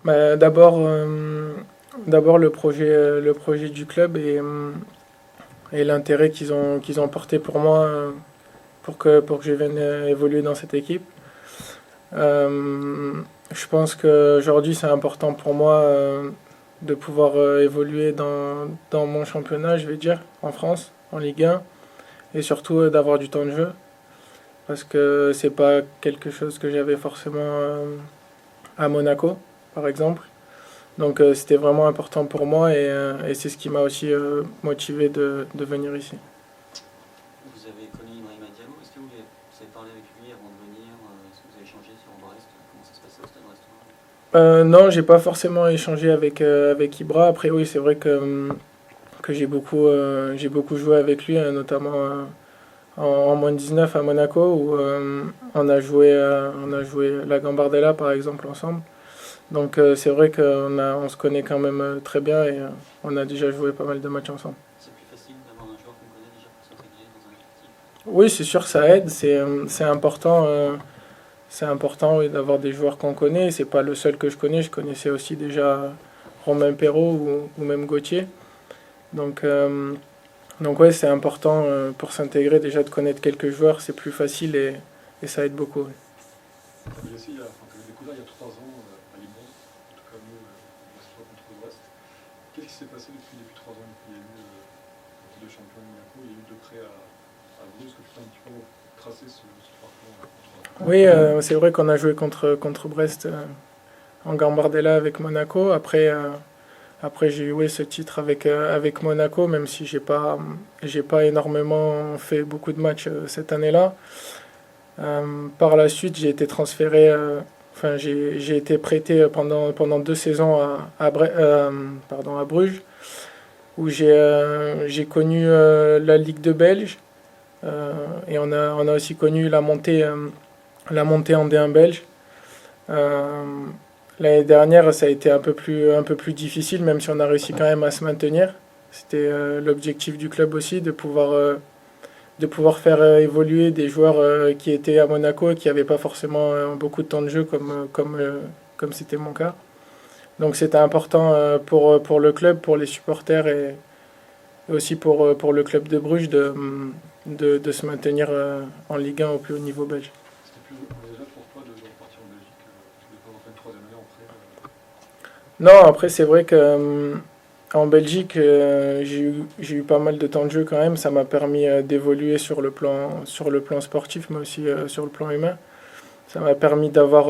D'abord le projet du club et l'intérêt qu'ils ont porté pour moi pour que je vienne évoluer dans cette équipe. Euh, je pense qu'aujourd'hui c'est important pour moi de pouvoir évoluer dans mon championnat, je vais dire, en France, en Ligue 1, et surtout d'avoir du temps de jeu, parce que c'est pas quelque chose que j'avais forcément à Monaco, par exemple. Donc c'était vraiment important pour moi et c'est ce qui m'a aussi motivé de venir ici. Vous avez connu Ibrahima Diallo, est-ce que vous avez parlé avec lui avant de venir? Est-ce que vous avez échangé sur Brest? Comment ça se passait au Stade Brestois? Non, j'ai pas forcément échangé avec Ibra. Après oui, c'est vrai que j'ai beaucoup joué avec lui, notamment en moins de 19 à Monaco où on a joué la Gambardella par exemple ensemble. Donc c'est vrai on se connaît quand même très bien et on a déjà joué pas mal de matchs ensemble. C'est plus facile d'avoir un joueur qu'on connaît déjà pour s'intégrer dans un effectif? Oui, c'est sûr, ça aide, c'est important. C'est important oui, d'avoir des joueurs qu'on connaît. C'est pas le seul que je connais. Je connaissais aussi déjà Romain Perrault ou même Gauthier. Donc, ouais, c'est important pour s'intégrer déjà de connaître quelques joueurs. C'est plus facile et ça aide beaucoup. Oui. Jesse, tu l'as découvert il y a 3 ans à Lyon, en tout cas nous, contre Brest. Qu'est-ce qui s'est passé depuis 3 ans? Il y a eu le titre de champion de Monaco, il y a eu deux prêts à Bruges. Est-ce que tu peux un petit peu tracer ce parcours? Oui, c'est vrai qu'on a joué contre Brest en Gambardella avec Monaco. Après j'ai eu ce titre avec Monaco, même si j'ai pas énormément fait beaucoup de matchs cette année-là. Par la suite, j'ai été transféré, enfin j'ai été prêté pendant 2 saisons à Bruges, où j'ai connu la Ligue de Belge et on a aussi connu la montée en D1 belge. Euh, L'année dernière, ça a été un peu plus difficile, même si on a réussi quand même à se maintenir. C'était l'objectif du club aussi, de pouvoir faire évoluer des joueurs qui étaient à Monaco et qui n'avaient pas forcément beaucoup de temps de jeu comme c'était mon cas. Donc c'était important pour le club, pour les supporters et aussi pour le club de Bruges de se maintenir en Ligue 1 au plus haut niveau belge. C'était plus envisageable pour toi de repartir en Belgique, de ne pas refaire une troisième année en prêt? Non, après c'est vrai que en Belgique, j'ai eu pas mal de temps de jeu quand même. Ça m'a permis d'évoluer sur le plan sportif, mais aussi sur le plan humain. Ça m'a permis d'avoir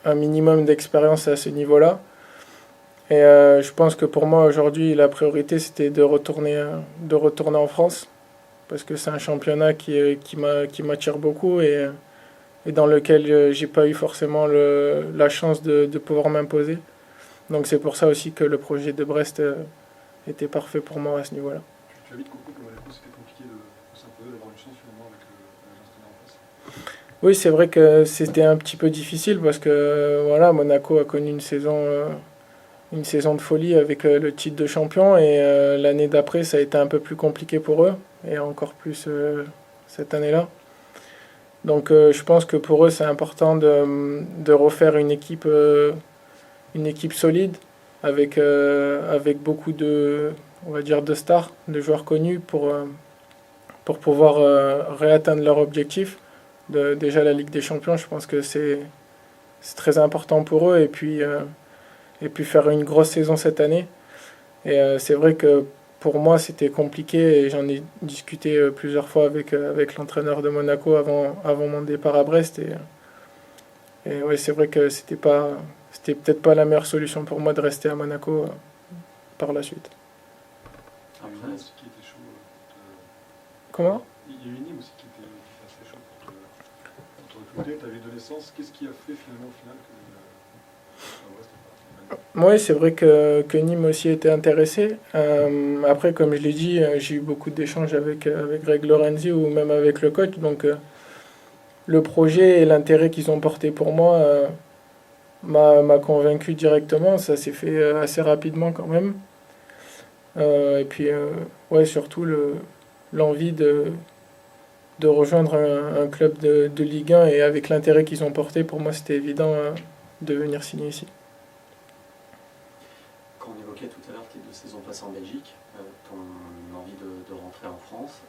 un minimum d'expérience à ce niveau-là. Et je pense que pour moi aujourd'hui, la priorité c'était de retourner en France parce que c'est un championnat qui m'attire beaucoup et dans lequel j'ai pas eu forcément la chance de pouvoir m'imposer. Donc c'est pour ça aussi que le projet de Brest était parfait pour moi à ce niveau-là. Tu as vite compris que Monaco c'était compliqué de s'imposer, d'avoir une chance finalement avec l'entraîneur en face? Oui, c'est vrai que c'était un petit peu difficile parce que voilà, Monaco a connu une saison de folie avec le titre de champion et l'année d'après ça a été un peu plus compliqué pour eux et encore plus cette année-là. Donc je pense que pour eux c'est important de refaire une équipe solide avec beaucoup on va dire de stars, de joueurs connus pour pouvoir réatteindre leur objectif. Déjà la Ligue des Champions, je pense que c'est très important pour eux et puis faire une grosse saison cette année. Et c'est vrai que pour moi c'était compliqué et j'en ai discuté plusieurs fois avec l'entraîneur de Monaco avant mon départ à Brest et ouais, c'est vrai que c'était peut-être pas la meilleure solution pour moi de rester à Monaco par la suite. Il y a eu Nîmes aussi qui était chaud Comment? Il y a eu Nîmes aussi qui était assez chaud pour te recruter. Tu avais donné sens. Qu'est-ce qui a fait finalement au final que Oui, c'est vrai que Nîmes aussi était intéressé. Après, comme je l'ai dit, j'ai eu beaucoup d'échanges avec Greg Lorenzi ou même avec le coach. Donc, le projet et l'intérêt qu'ils ont porté pour moi m'a convaincu directement. Ça s'est fait assez rapidement quand même. Et puis, ouais, surtout l'envie de rejoindre un club de Ligue 1 et avec l'intérêt qu'ils ont porté, pour moi, c'était évident de venir signer ici. saison passée en Belgique, ton envie de rentrer en France,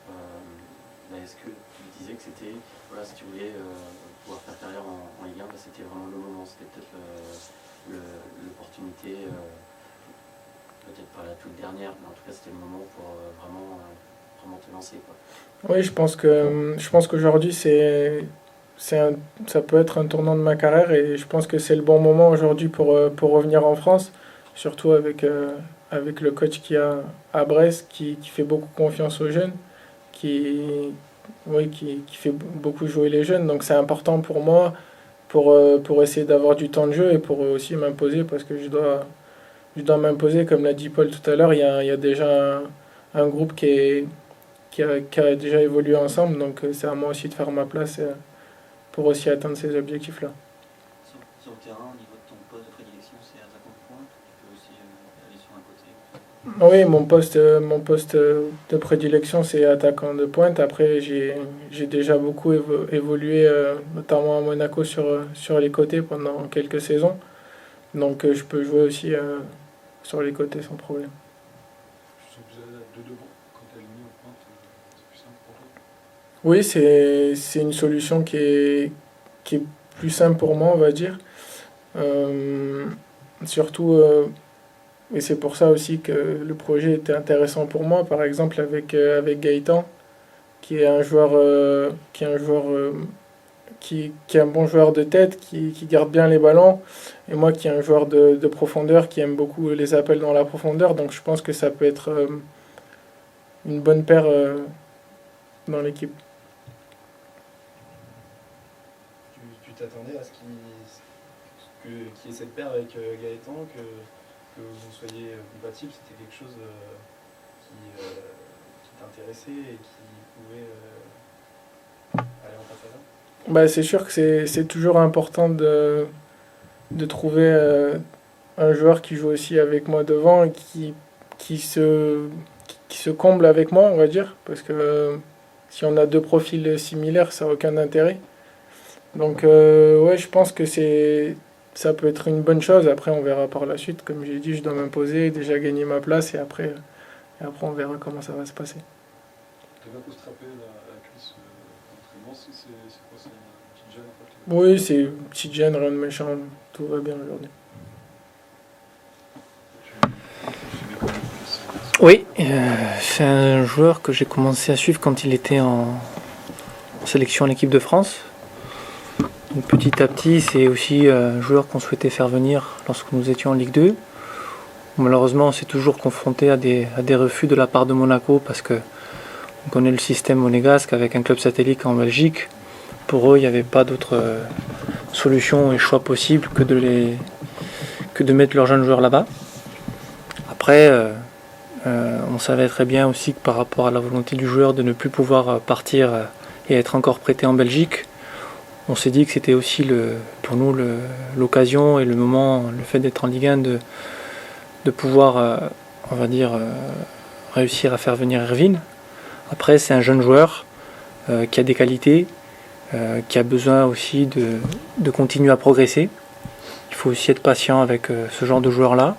est-ce que tu disais que c'était, voilà, si tu voulais pouvoir faire carrière en Ligue 1, c'était vraiment le moment, c'était peut-être l'opportunité, peut-être pas la toute dernière, mais en tout cas c'était le moment pour vraiment te lancer, quoi. Oui, je pense qu'aujourd'hui ça peut être un tournant de ma carrière et je pense que c'est le bon moment aujourd'hui pour revenir en France, surtout avec le coach qu'il y a à Brest qui fait beaucoup confiance aux jeunes, qui fait beaucoup jouer les jeunes. Donc c'est important pour moi pour essayer d'avoir du temps de jeu et pour aussi m'imposer parce que je dois m'imposer. Comme l'a dit Paul tout à l'heure, il y a déjà un groupe qui a déjà évolué ensemble, donc c'est à moi aussi de faire ma place pour aussi atteindre ces objectifs-là. Sur le terrain, au niveau de ton poste de prédilection, c'est attaquant de pointe, tu peux aussi aller sur un côté. Oui, mon poste de prédilection, c'est attaquant de pointe. Après, j'ai déjà beaucoup évolué, notamment à Monaco, sur les côtés pendant quelques saisons. Donc, je peux jouer aussi sur les côtés sans problème. Je sens plus à l'aise de devant quand tu es aligné en pointe, c'est plus simple pour toi. Oui, c'est une solution qui est plus simple pour moi, on va dire. Surtout, et c'est pour ça aussi que le projet était intéressant pour moi, par exemple avec Gaëtan, qui est un joueur, qui est un bon joueur de tête, qui garde bien les ballons, et moi qui est un joueur de profondeur, qui aime beaucoup les appels dans la profondeur. Donc je pense que ça peut être une bonne paire dans l'équipe. Tu t'attendais à ce qu'il y ait cette paire avec Gaëtan, que vous soyez compatibles, c'était quelque chose qui t'intéressait et qui pouvait aller en face à ça? Bah, c'est sûr que c'est toujours important de trouver un joueur qui joue aussi avec moi devant et qui se comble avec moi, on va dire, parce que si on a deux profils similaires, ça n'a aucun intérêt. Donc ouais, je pense que ça peut être une bonne chose. Après, on verra par la suite. Comme j'ai dit, je dois m'imposer, déjà gagner ma place et après on verra comment ça va se passer. Tu avais un peu strappé la cuisse d'entraînement, c'est quoi? C'est une petite gêne en fait? Oui, c'est une petite gêne, rien de méchant. Tout va bien aujourd'hui. Oui, c'est un joueur que j'ai commencé à suivre quand il était en sélection en équipe de France. Donc, petit à petit, c'est aussi un joueur qu'on souhaitait faire venir lorsque nous étions en Ligue 2. Malheureusement, on s'est toujours confronté à des refus de la part de Monaco parce que on connaît le système monégasque avec un club satellite en Belgique. Pour eux, il n'y avait pas d'autre solution et choix possible que de mettre leurs jeunes joueurs là-bas. Après, on savait très bien aussi que par rapport à la volonté du joueur de ne plus pouvoir partir et être encore prêté en Belgique, on s'est dit que c'était aussi pour nous l'occasion et le moment, le fait d'être en Ligue 1, de pouvoir, on va dire, réussir à faire venir Erwin. Après, c'est un jeune joueur qui a des qualités, qui a besoin aussi de continuer à progresser. Il faut aussi être patient avec ce genre de joueur-là.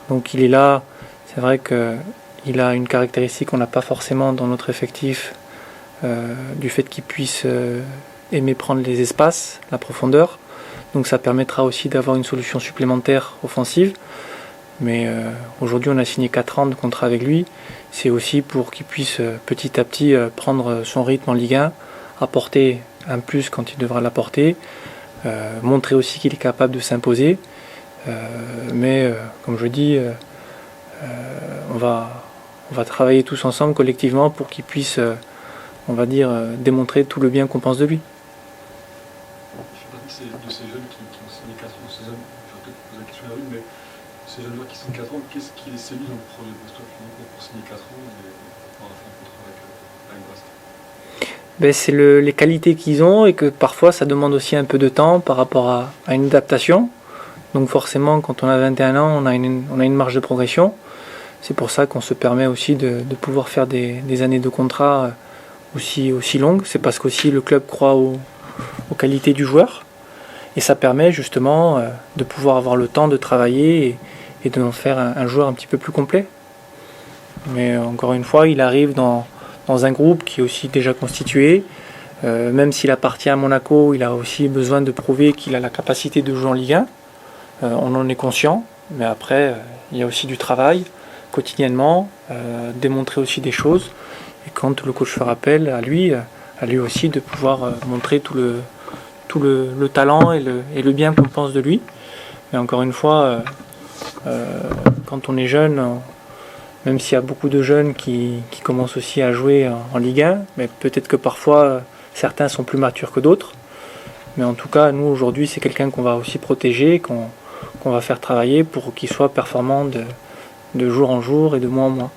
Donc il est là, c'est vrai qu'il a une caractéristique qu'on n'a pas forcément dans notre effectif, du fait qu'il puisse aimer prendre les espaces, la profondeur. Donc ça permettra aussi d'avoir une solution supplémentaire offensive. Mais aujourd'hui on a signé 4 ans de contrat avec lui. C'est aussi pour qu'il puisse petit à petit prendre son rythme en Ligue 1, apporter un plus quand il devra l'apporter, montrer aussi qu'il est capable de s'imposer. Mais comme je dis, on va travailler tous ensemble collectivement pour qu'il puisse, on va dire, démontrer tout le bien qu'on pense de lui. Je fais partie de ces jeunes qui ont signé 4 ans, ces hommes, je vais peut-être poser la question à lui, mais ces jeunes joueurs qui sont 4 ans, qu'est-ce qui les séduit dans le projet de Brest pour signer 4 ans et pouvoir faire un contrat avec Brest? C'est les qualités qu'ils ont et que parfois ça demande aussi un peu de temps par rapport à une adaptation. Donc forcément, quand on a 21 ans, on a une marge de progression. C'est pour ça qu'on se permet aussi de pouvoir faire des années de contrat aussi longues. C'est parce qu'aussi le club croit aux qualités du joueur. Et ça permet justement de pouvoir avoir le temps de travailler et de en faire un joueur un petit peu plus complet. Mais encore une fois, il arrive dans un groupe qui est aussi déjà constitué. Même s'il appartient à Monaco, il a aussi besoin de prouver qu'il a la capacité de jouer en Ligue 1. On en est conscient, mais après, il y a aussi du travail quotidiennement, démontrer aussi des choses. Et quand le coach fait appel à lui aussi de pouvoir montrer tout le talent et le bien qu'on pense de lui. Mais encore une fois, quand on est jeune, même s'il y a beaucoup de jeunes qui commencent aussi à jouer en Ligue 1, mais peut-être que parfois certains sont plus matures que d'autres. Mais en tout cas, nous aujourd'hui, c'est quelqu'un qu'on va aussi protéger, qu'on va faire travailler pour qu'il soit performant de jour en jour et de mois en mois.